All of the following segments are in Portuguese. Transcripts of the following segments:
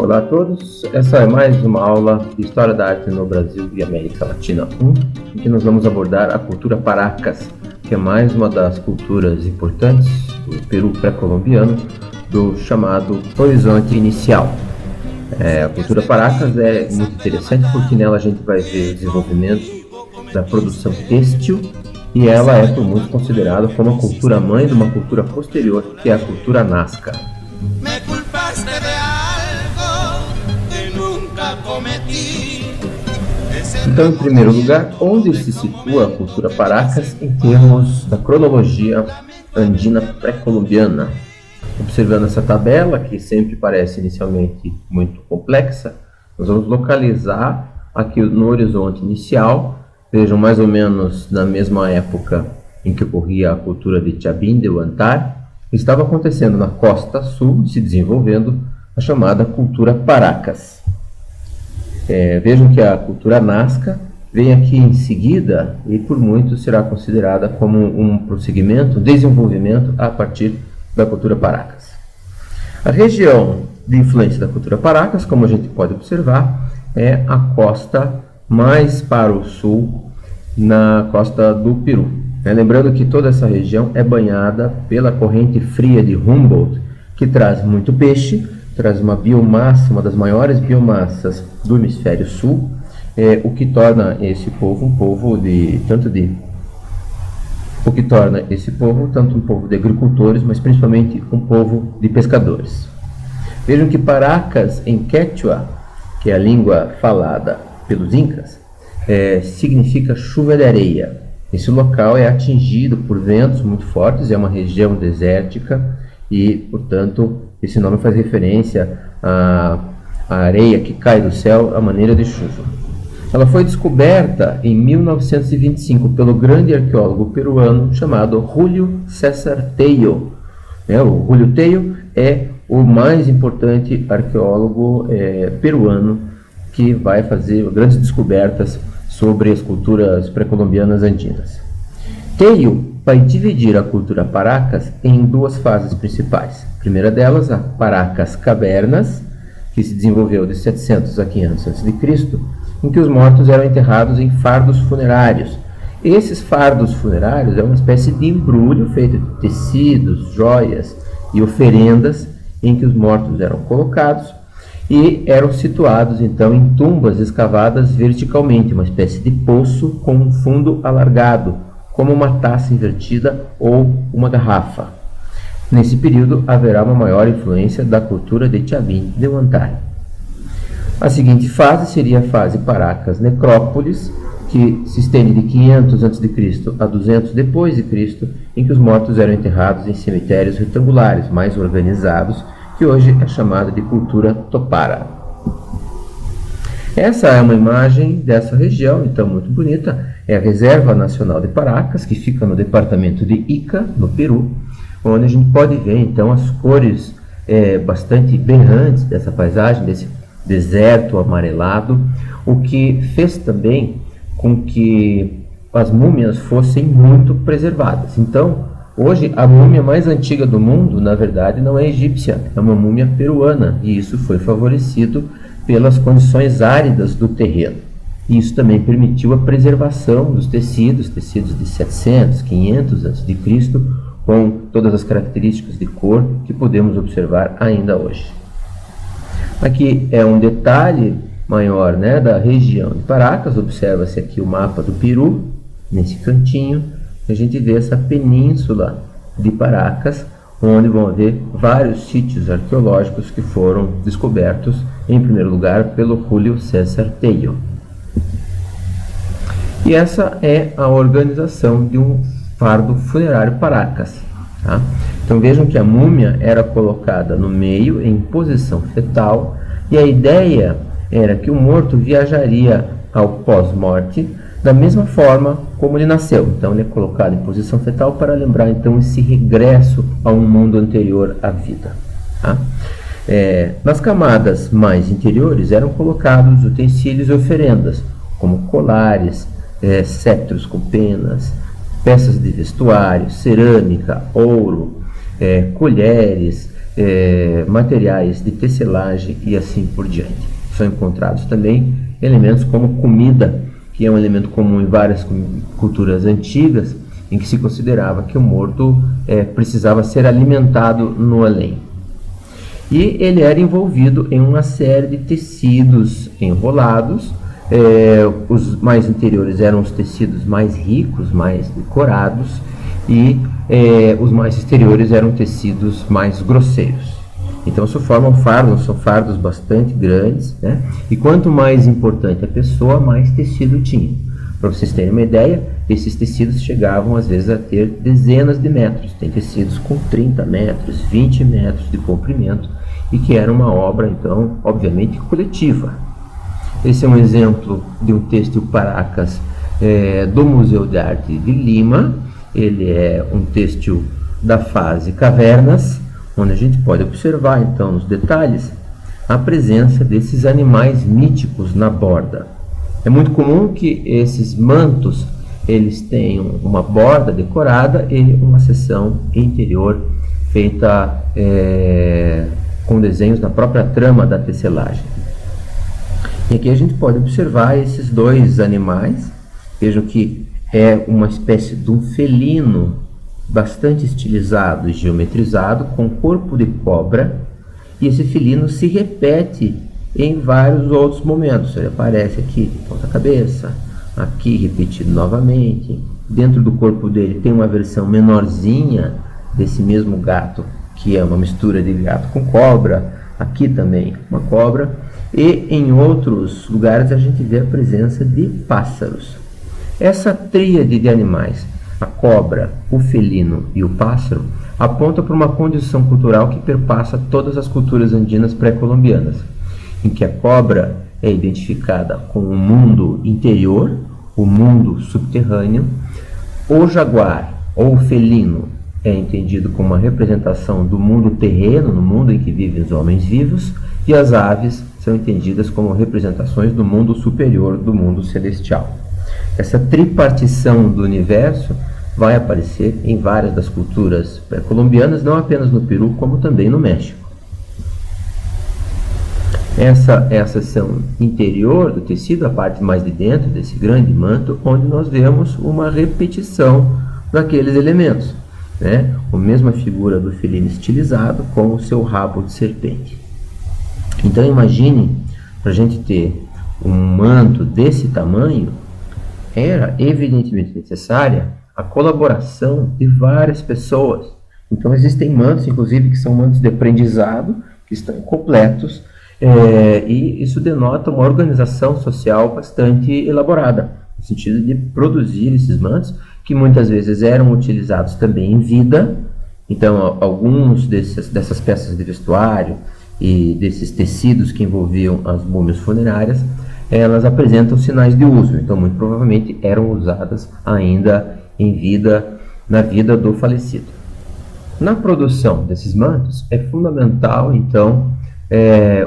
Olá a todos, essa é mais uma aula de História da Arte no Brasil e América Latina 1, em que nós vamos abordar a cultura Paracas, que é mais uma das culturas importantes do Peru pré-colombiano, do chamado Horizonte Inicial. A cultura Paracas é muito interessante porque nela a gente vai ver o desenvolvimento da produção têxtil e ela é por muitos considerada como a cultura mãe de uma cultura posterior, que é a cultura Nazca. Então, em primeiro lugar, onde se situa a cultura Paracas em termos da cronologia andina pré-colombiana? Observando essa tabela, que sempre parece inicialmente muito complexa, nós vamos localizar aqui no horizonte inicial. Vejam, mais ou menos na mesma época em que ocorria a cultura de Chabin de Huantar, estava acontecendo na costa sul, se desenvolvendo a chamada cultura Paracas. Vejam que a cultura Nazca vem aqui em seguida e por muitos será considerada como um prosseguimento, um desenvolvimento a partir da cultura Paracas. A região de influência da cultura Paracas, como a gente pode observar, é a costa mais para o sul, na costa do Peru. Lembrando que toda essa região é banhada pela corrente fria de Humboldt, que traz muito peixe, traz uma biomassa, uma das maiores biomassas do hemisfério sul, o que torna esse povo um povo tanto um povo de agricultores, mas principalmente um povo de pescadores. Vejam que Paracas em Quechua, que é a língua falada pelos incas, significa chuva de areia. Esse local é atingido por ventos muito fortes, é uma região desértica e, portanto, esse nome faz referência à areia que cai do céu à maneira de chuva. Ela foi descoberta em 1925 pelo grande arqueólogo peruano chamado Julio César Tello. O Julio Tello é o mais importante arqueólogo peruano que vai fazer grandes descobertas sobre as culturas pré-colombianas andinas. Tello vai dividir a cultura Paracas em duas fases principais. A primeira delas, a Paracas Cavernas, que se desenvolveu de 700 a 500 a.C., em que os mortos eram enterrados em fardos funerários. Esses fardos funerários é uma espécie de embrulho feito de tecidos, joias e oferendas em que os mortos eram colocados e eram situados então em tumbas escavadas verticalmente, uma espécie de poço com um fundo alargado, como uma taça invertida ou uma garrafa. Nesse período haverá uma maior influência da cultura de Chabin de Huantar. A seguinte fase seria a fase Paracas Necrópolis, que se estende de 500 a.C. a 200 depois de Cristo, em que os mortos eram enterrados em cemitérios retangulares, mais organizados, que hoje é chamada de cultura Topara. Essa é uma imagem dessa região, então muito bonita. É a Reserva Nacional de Paracas, que fica no departamento de Ica, no Peru, onde a gente pode ver então as cores bastante berrantes dessa paisagem, desse deserto amarelado, o que fez também com que as múmias fossem muito preservadas. Então, hoje, a múmia mais antiga do mundo, na verdade, não é egípcia, é uma múmia peruana, e isso foi favorecido pelas condições áridas do terreno. E isso também permitiu a preservação dos tecidos de 700, 500 a.C., com todas as características de cor que podemos observar ainda hoje. Aqui é um detalhe maior da região de Paracas. Observa-se aqui o mapa do Peru, nesse cantinho. A gente vê essa península de Paracas, onde vão haver vários sítios arqueológicos que foram descobertos, em primeiro lugar, pelo Julio César Tello. E essa é a organização de um fardo funerário Paracas. Então vejam que a múmia era colocada no meio, em posição fetal, e a ideia era que o morto viajaria ao pós-morte da mesma forma como ele nasceu. Então ele é colocado em posição fetal para lembrar então esse regresso a um mundo anterior à vida. Nas camadas mais interiores eram colocados utensílios e oferendas, como colares, cetros com penas, peças de vestuário, cerâmica, ouro, colheres, materiais de tecelagem e assim por diante. São encontrados também elementos como comida, que é um elemento comum em várias culturas antigas, em que se considerava que o morto precisava ser alimentado no além. E ele era envolvido em uma série de tecidos enrolados. Os mais interiores eram os tecidos mais ricos, mais decorados, e os mais exteriores eram tecidos mais grosseiros. Então se formam fardos, são fardos bastante grandes, né? E quanto mais importante a pessoa, mais tecido tinha. Para vocês terem uma ideia, esses tecidos chegavam às vezes a ter dezenas de metros. Tem tecidos com 30 metros, 20 metros de comprimento, e que era uma obra, então, obviamente, coletiva. Esse é um exemplo de um têxtil Paracas do Museu de Arte de Lima. Ele é um têxtil da fase cavernas, onde a gente pode observar, então, nos detalhes, a presença desses animais míticos na borda. É muito comum que esses mantos eles tenham uma borda decorada e uma seção interior feita com desenhos na própria trama da tecelagem. E aqui a gente pode observar esses dois animais. Vejam que é uma espécie de um felino bastante estilizado e geometrizado, com corpo de cobra, e esse felino se repete em vários outros momentos. Ele aparece aqui de ponta cabeça, aqui repetido novamente. Dentro do corpo dele tem uma versão menorzinha desse mesmo gato, que é uma mistura de gato com cobra. Aqui também uma cobra, e em outros lugares a gente vê a presença de pássaros. Essa tríade de animais, a cobra, o felino e o pássaro, aponta para uma condição cultural que perpassa todas as culturas andinas pré-colombianas, em que a cobra é identificada com o mundo interior, o mundo subterrâneo. O jaguar ou o felino é entendido como uma representação do mundo terreno, no mundo em que vivem os homens vivos, e as aves são entendidas como representações do mundo superior, do mundo celestial. Essa tripartição do universo vai aparecer em várias das culturas pré-colombianas, não apenas no Peru, como também no México. Essa é a seção interior do tecido, a parte mais de dentro desse grande manto, onde nós vemos uma repetição daqueles elementos, né? A mesma figura do felino estilizado com o seu rabo de serpente. Então imagine, para a gente ter um manto desse tamanho, era evidentemente necessária a colaboração de várias pessoas. Então existem mantos, inclusive, que são mantos de aprendizado, que estão incompletos, e isso denota uma organização social bastante elaborada, no sentido de produzir esses mantos, que muitas vezes eram utilizados também em vida. Então alguns dessas peças de vestuário e desses tecidos que envolviam as múmias funerárias, elas apresentam sinais de uso, então muito provavelmente eram usadas ainda em vida, na vida do falecido. Na produção desses mantos é fundamental, então,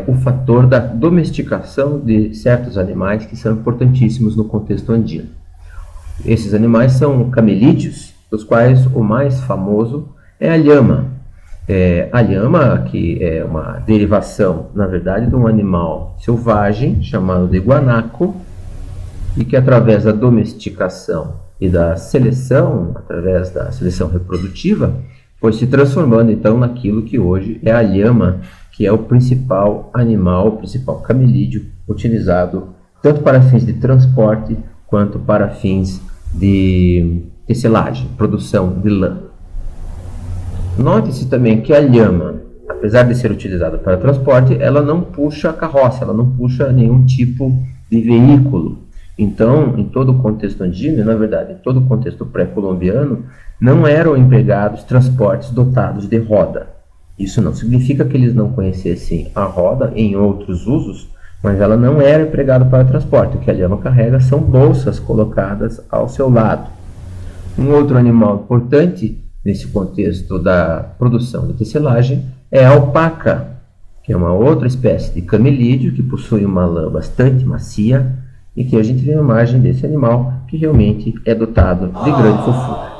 o fator da domesticação de certos animais que são importantíssimos no contexto andino. Esses animais são camelídeos, dos quais o mais famoso é a lhama. A lhama, que é uma derivação, na verdade, de um animal selvagem chamado de guanaco, e que através da domesticação e da seleção, através da seleção reprodutiva, foi se transformando então naquilo que hoje é a lhama, que é o principal animal, o principal camelídeo utilizado tanto para fins de transporte quanto para fins de tecelagem, produção de lã. Note-se também que a lhama, apesar de ser utilizada para transporte, ela não puxa carroça, ela não puxa nenhum tipo de veículo. Então, em todo o contexto andino, na verdade, em todo o contexto pré-colombiano, não eram empregados transportes dotados de roda. Isso não significa que eles não conhecessem a roda em outros usos, mas ela não era empregada para transporte. O que a lhama carrega são bolsas colocadas ao seu lado. Um outro animal importante nesse contexto da produção de tecelagem é a alpaca, que é uma outra espécie de camelídeo que possui uma lã bastante macia, e que a gente vê a imagem desse animal que realmente é dotado de grande fofura.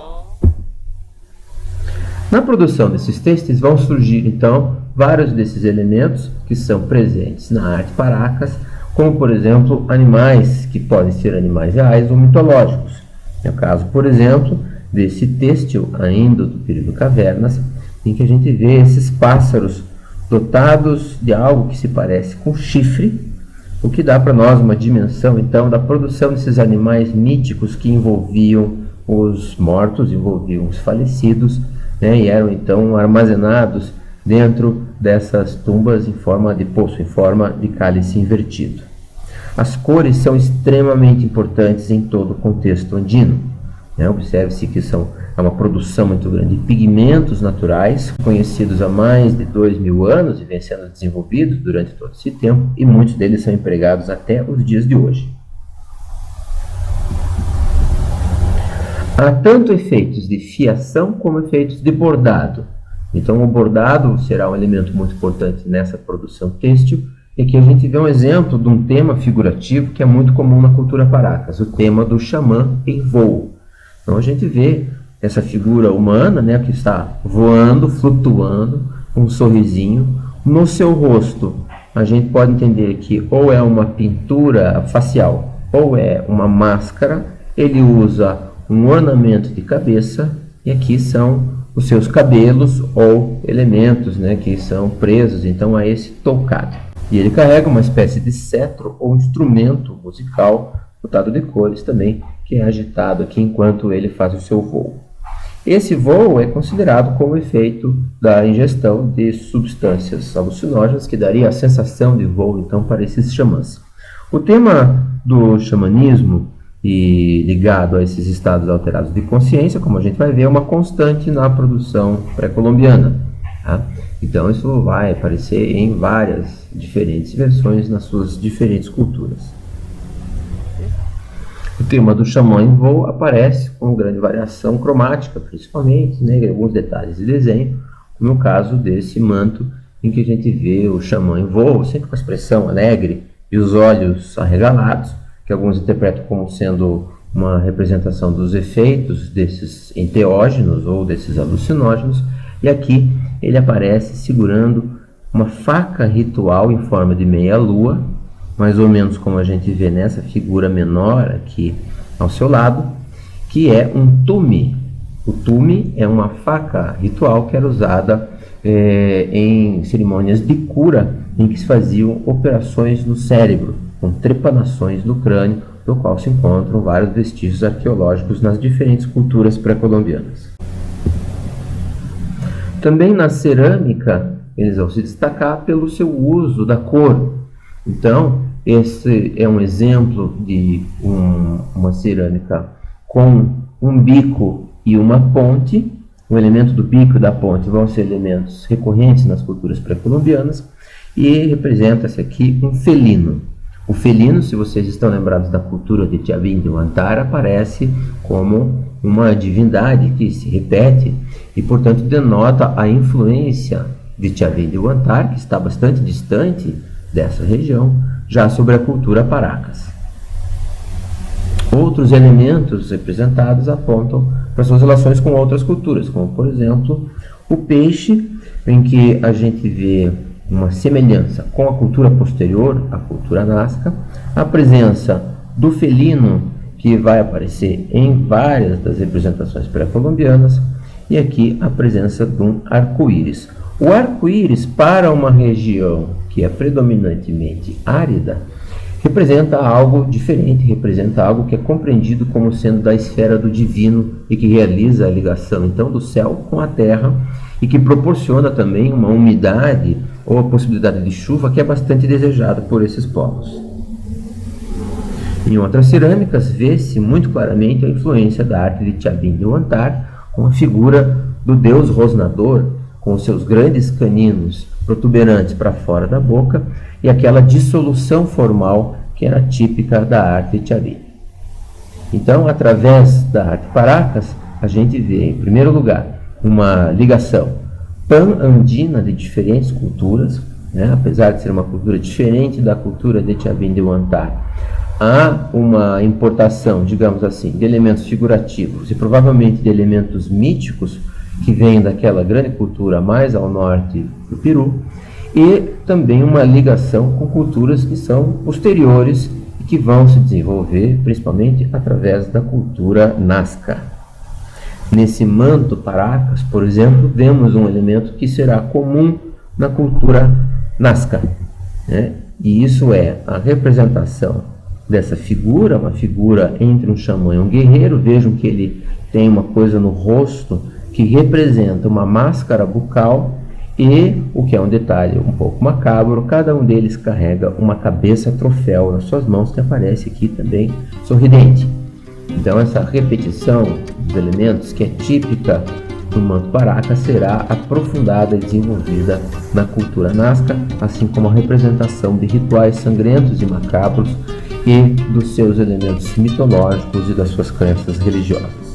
Na produção desses têxteis vão surgir, então, vários desses elementos que são presentes na arte Paracas, como, por exemplo, animais que podem ser animais reais ou mitológicos. É o caso, por exemplo, desse têxtil ainda do período cavernas, em que a gente vê esses pássaros dotados de algo que se parece com chifre, o que dá para nós uma dimensão, então, da produção desses animais míticos que envolviam os mortos, envolviam os falecidos, né, e eram então armazenados dentro dessas tumbas em forma de poço, em forma de cálice invertido. As cores são extremamente importantes em todo o contexto andino. Né? Observe-se que é uma produção muito grande de pigmentos naturais, conhecidos há mais de 2.000 anos e vêm sendo desenvolvidos durante todo esse tempo, e muitos deles são empregados até os dias de hoje. Há tanto efeitos de fiação como efeitos de bordado. Então, o bordado será um elemento muito importante nessa produção têxtil. E aqui a gente vê um exemplo de um tema figurativo que é muito comum na cultura Paracas, o tema do xamã em voo. Então, a gente vê essa figura humana, né, que está voando, flutuando, com um sorrisinho. No seu rosto, a gente pode entender que ou é uma pintura facial ou é uma máscara. Ele usa um ornamento de cabeça, e aqui são os seus cabelos ou elementos, né, que são presos então a esse toucado. E ele carrega uma espécie de cetro ou instrumento musical dotado de cores também, que é agitado aqui enquanto ele faz o seu voo. Esse voo é considerado como efeito da ingestão de substâncias alucinógenas, que daria a sensação de voo então para esses xamãs. O tema do xamanismo e ligado a esses estados alterados de consciência, como a gente vai ver, é uma constante na produção pré-colombiana. Tá? Então isso vai aparecer em várias diferentes versões nas suas diferentes culturas. O tema do xamã em voo aparece com grande variação cromática, principalmente, né, alguns detalhes de desenho, como no caso desse manto em que a gente vê o xamã em voo, sempre com a expressão alegre e os olhos arregalados, que alguns interpretam como sendo uma representação dos efeitos desses enteógenos ou desses alucinógenos, e aqui ele aparece segurando uma faca ritual em forma de meia-lua, mais ou menos como a gente vê nessa figura menor aqui ao seu lado, que é um tume. O tume é uma faca ritual que era usada em cerimônias de cura, em que se faziam operações no cérebro, com trepanações no crânio, do qual se encontram vários vestígios arqueológicos nas diferentes culturas pré-colombianas. Também na cerâmica, eles vão se destacar pelo seu uso da cor. Então, esse é um exemplo de uma cerâmica com um bico e uma ponte. O elemento do bico e da ponte vão ser elementos recorrentes nas culturas pré-colombianas, e representa-se aqui um felino. O felino, se vocês estão lembrados da cultura de Tiabim de Huantar, aparece como uma divindade que se repete e, portanto, denota a influência de Tiabim de Huantar, que está bastante distante dessa região, já sobre a cultura Paracas. Outros elementos representados apontam para suas relações com outras culturas, como, por exemplo, o peixe, em que a gente vê uma semelhança com a cultura posterior, a cultura Nazca, a presença do felino, que vai aparecer em várias das representações pré-colombianas, e aqui a presença de um arco-íris. O arco-íris, para uma região que é predominantemente árida, representa algo diferente, representa algo que é compreendido como sendo da esfera do divino e que realiza a ligação então do céu com a terra, e que proporciona também uma umidade ou a possibilidade de chuva que é bastante desejada por esses povos. Em outras cerâmicas, vê-se muito claramente a influência da arte de Tiabim de Huantar, com a figura do deus rosnador, com os seus grandes caninos protuberantes para fora da boca, e aquela dissolução formal que era típica da arte de Tiabim. Então, através da arte Paracas, a gente vê, em primeiro lugar, uma ligação pan-andina de diferentes culturas, né? Apesar de ser uma cultura diferente da cultura de Tiabim de Huantar, há uma importação, digamos assim, de elementos figurativos e provavelmente de elementos míticos que vêm daquela grande cultura mais ao norte do Peru, e também uma ligação com culturas que são posteriores e que vão se desenvolver principalmente através da cultura Nazca. Nesse manto Paracas, por exemplo, vemos um elemento que será comum na cultura Nazca, né? E isso é a representação dessa figura, uma figura entre um xamã e um guerreiro. Vejam que ele tem uma coisa no rosto que representa uma máscara bucal e, o que é um detalhe um pouco macabro, cada um deles carrega uma cabeça troféu nas suas mãos, que aparece aqui também sorridente. Então essa repetição dos elementos, que é típica do manto Paracas, será aprofundada e desenvolvida na cultura Nazca, assim como a representação de rituais sangrentos e macabros e dos seus elementos mitológicos e das suas crenças religiosas.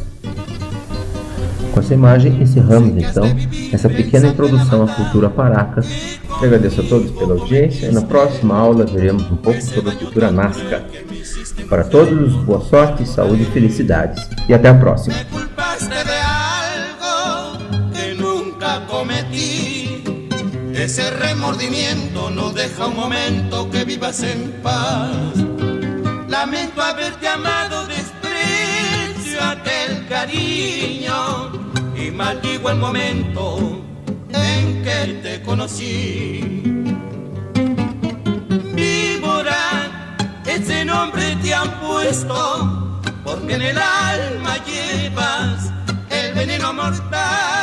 Com essa imagem encerramos então essa pequena introdução à cultura Paracas. Eu agradeço a todos pela audiência e na próxima aula veremos um pouco sobre a cultura Nazca. Para todos, boa sorte, saúde e felicidades. E até a próxima. Ese remordimiento no deja un momento que vivas en paz. Lamento haberte amado, desprecio aquel cariño y maldigo el momento en que te conocí. Víbora, ese nombre te han puesto porque en el alma llevas el veneno mortal.